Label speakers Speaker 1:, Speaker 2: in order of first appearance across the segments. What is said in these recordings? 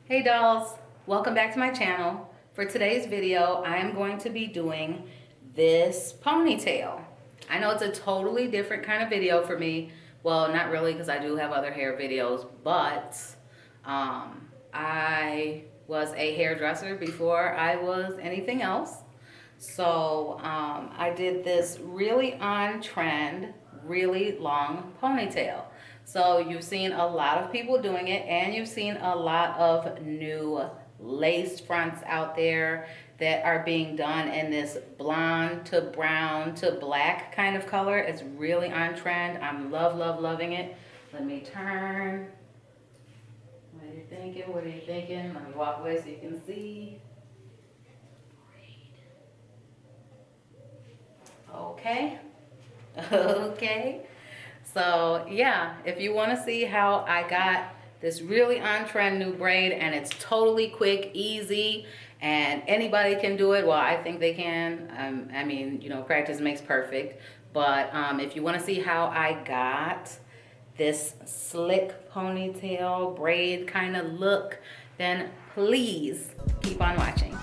Speaker 1: Hey dolls, welcome back to my channel. For today's video, I am going to be doing this ponytail. I know it's a totally different kind of video for me. Well, not really because I do have other hair videos, but I was a hairdresser before I was anything else. So I did this really on trend, really long ponytail. So you've seen a lot of people doing it, and you've seen a lot of new lace fronts out there that are being done in this blonde to brown to black kind of color. It's really on trend. I'm loving it. Let me turn. What are you thinking? What are you thinking? Let me walk away so you can see. Okay. Okay. So yeah, if you want to see how I got this really on trend new braid, and it's totally quick, easy, and anybody can do it. Well, I think they can. I mean, you know, practice makes perfect. But if you want to see how I got this slick ponytail braid kind of look, then please keep on watching.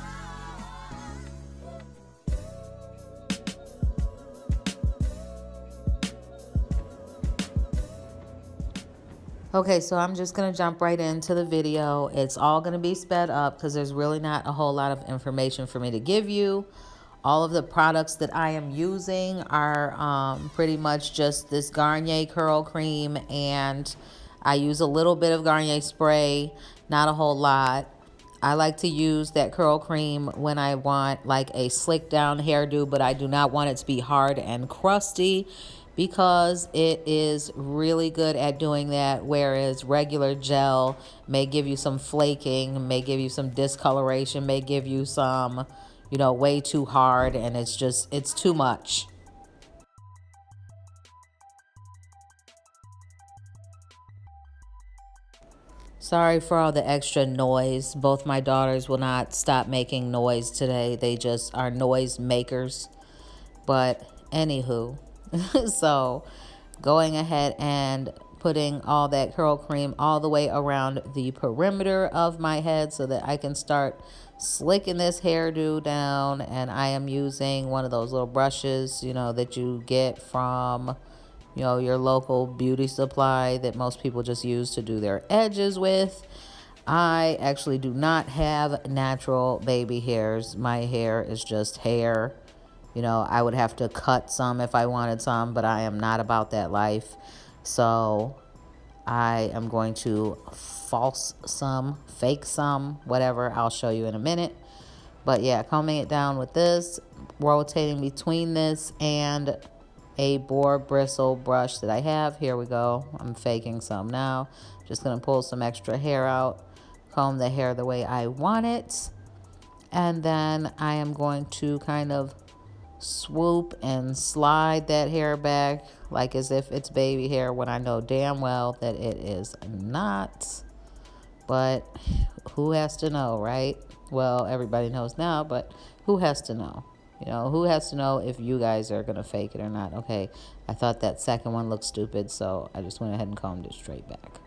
Speaker 1: Okay, so I'm just going to jump right into the video. It's all going to be sped up because there's really not a whole lot of information for me to give you. All of the products that I am using are pretty much just this Garnier curl cream, and I use a little bit of Garnier spray, not a whole lot. I like to use that curl cream when I want like a slick down hairdo, but I do not want it to be hard and crusty because it is really good at doing that, whereas regular gel may give you some flaking, may give you some discoloration, may give you some, you know, way too hard, and it's too much. Sorry for all the extra noise. Both my daughters will not stop making noise today. They just are noise makers. But anywho, so going ahead and putting all that curl cream all the way around the perimeter of my head so that I can start slicking this hairdo down. And I am using one of those little brushes, you know, that you get from, you know, your local beauty supply that most people just use to do their edges with. I actually do not have natural baby hairs. My hair is just hair. You know, I would have to cut some if I wanted some, but I am not about that life. So I am going to false some, fake some, whatever. I'll show you in a minute. But yeah, combing it down with this, rotating between this and a boar bristle brush that I have. Here we go. I'm faking some now. Just going to pull some extra hair out, comb the hair the way I want it. And then I am going to kind of swoop and slide that hair back like as if it's baby hair, when I know damn well that it is not. But who has to know, right? Well, everybody knows now, but who has to know? You know, who has to know if you guys are going to fake it or not? Okay, I thought that second one looked stupid, so I just went ahead and combed it straight back.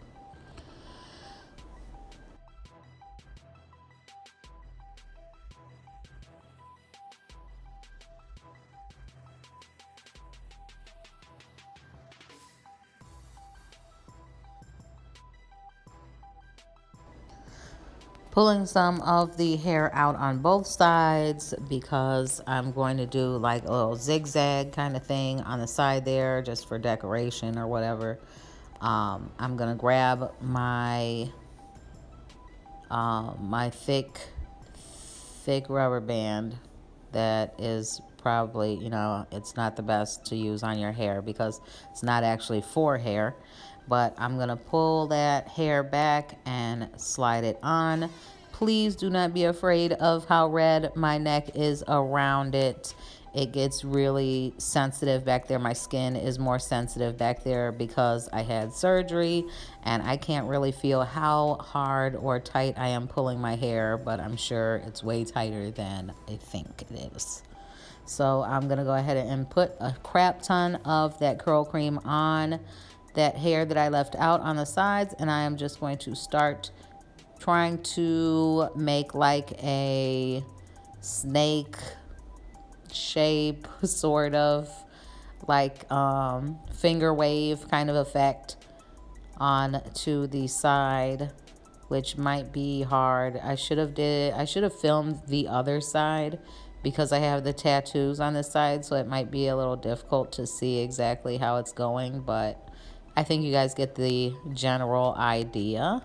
Speaker 1: Pulling some of the hair out on both sides because I'm going to do like a little zigzag kind of thing on the side there just for decoration or whatever. I'm gonna grab my my thick rubber band that is probably, you know, it's not the best to use on your hair because it's not actually for hair. But I'm going to pull that hair back and slide it on. Please do not be afraid of how red my neck is around it. It gets really sensitive back there. My skin is more sensitive back there because I had surgery, and I can't really feel how hard or tight I am pulling my hair, but I'm sure it's way tighter than I think it is. So I'm going to go ahead and put a crap ton of that curl cream on that hair that I left out on the sides, and I am just going to start trying to make like a snake shape, sort of like finger wave kind of effect on to the side, which might be hard. I should have filmed the other side because I have the tattoos on this side, so it might be a little difficult to see exactly how it's going, but I think you guys get the general idea.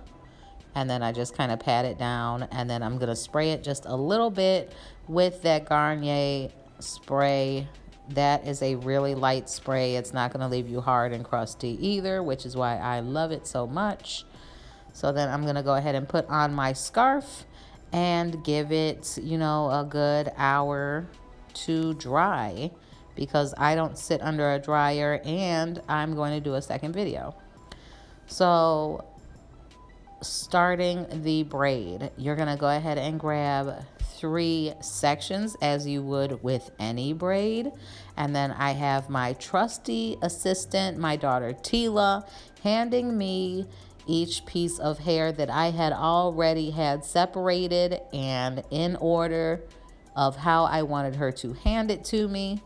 Speaker 1: And then I just kind of pat it down, and then I'm gonna spray it just a little bit with that Garnier spray. That is a really light spray. It's not gonna leave you hard and crusty either, which is why I love it so much. So then I'm gonna go ahead and put on my scarf and give it, you know, a good hour to dry, because I don't sit under a dryer and I'm going to do a second video. So starting the braid, you're gonna go ahead and grab 3 sections as you would with any braid. And then I have my trusty assistant, my daughter Tila, handing me each piece of hair that I had already had separated and in order of how I wanted her to hand it to me.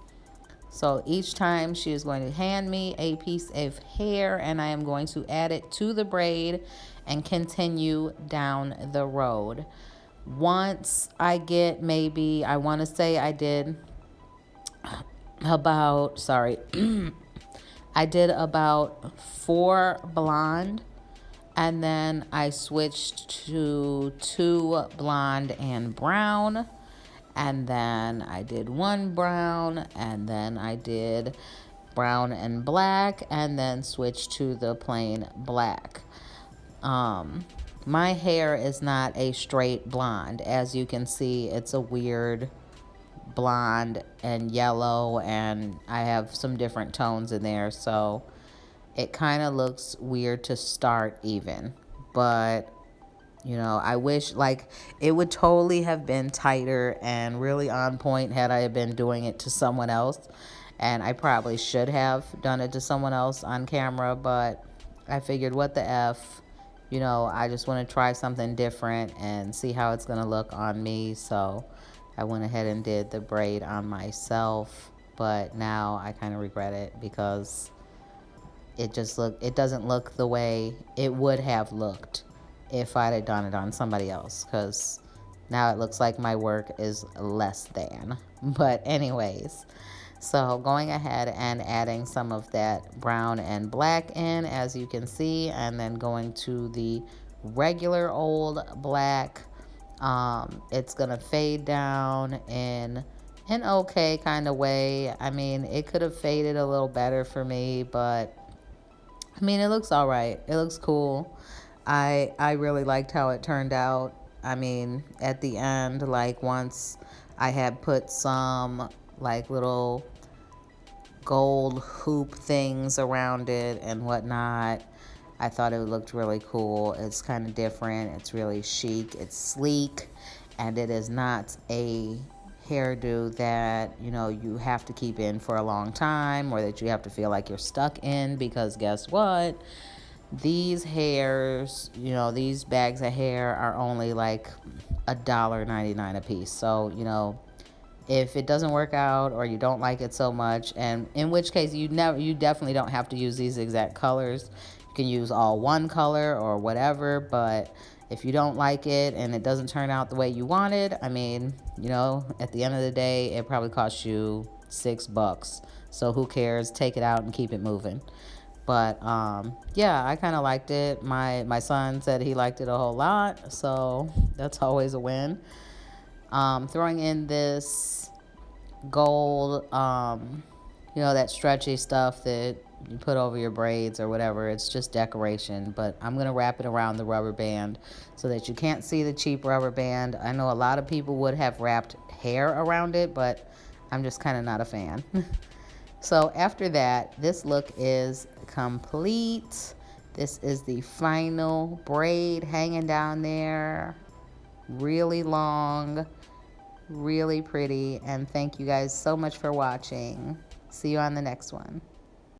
Speaker 1: So each time she is going to hand me a piece of hair, and I am going to add it to the braid and continue down the road. Once I get maybe, I want to say I did about, I did about 4 blonde, and then I switched to 2 blonde and brown. And then I did 1 brown, and then I did brown and black, and then switched to the plain black. My hair is not a straight blonde. As you can see, it's a weird blonde and yellow, and I have some different tones in there, so it kind of looks weird to start even. But you know, I wish like it would totally have been tighter and really on point had I been doing it to someone else. And I probably should have done it to someone else on camera, but I figured what the F, you know, I just want to try something different and see how it's going to look on me. So I went ahead and did the braid on myself, but now I kind of regret it because it doesn't look the way it would have looked if I'd have done it on somebody else, because now it looks like my work is less than. But anyways, so going ahead and adding some of that brown and black in, as you can see, and then going to the regular old black. It's gonna fade down in an okay kind of way. I mean, it could have faded a little better for me, but I mean, it looks all right. It looks cool. I really liked how it turned out. I mean, at the end, like once I had put some like little gold hoop things around it and whatnot, I thought it looked really cool. It's kind of different. It's really chic. It's sleek, and it is not a hairdo that, you know, you have to keep in for a long time or that you have to feel like you're stuck in, because guess what? These hairs, you know, these bags of hair are only like $1.99 a piece. So, you know, if it doesn't work out or you don't like it so much, and in which case you definitely don't have to use these exact colors. You can use all one color or whatever, but if you don't like it and it doesn't turn out the way you wanted, I mean, you know, at the end of the day, it probably costs you $6. So who cares? Take it out and keep it moving. But yeah, I kind of liked it. My son said he liked it a whole lot, so that's always a win. Throwing in this gold, you know, that stretchy stuff that you put over your braids or whatever. It's just decoration, but I'm gonna wrap it around the rubber band so that you can't see the cheap rubber band. I know a lot of people would have wrapped hair around it, but I'm just kind of not a fan. So after that, this look is complete. This is the final braid hanging down there. Really long, really pretty. And thank you guys so much for watching. See you on the next one.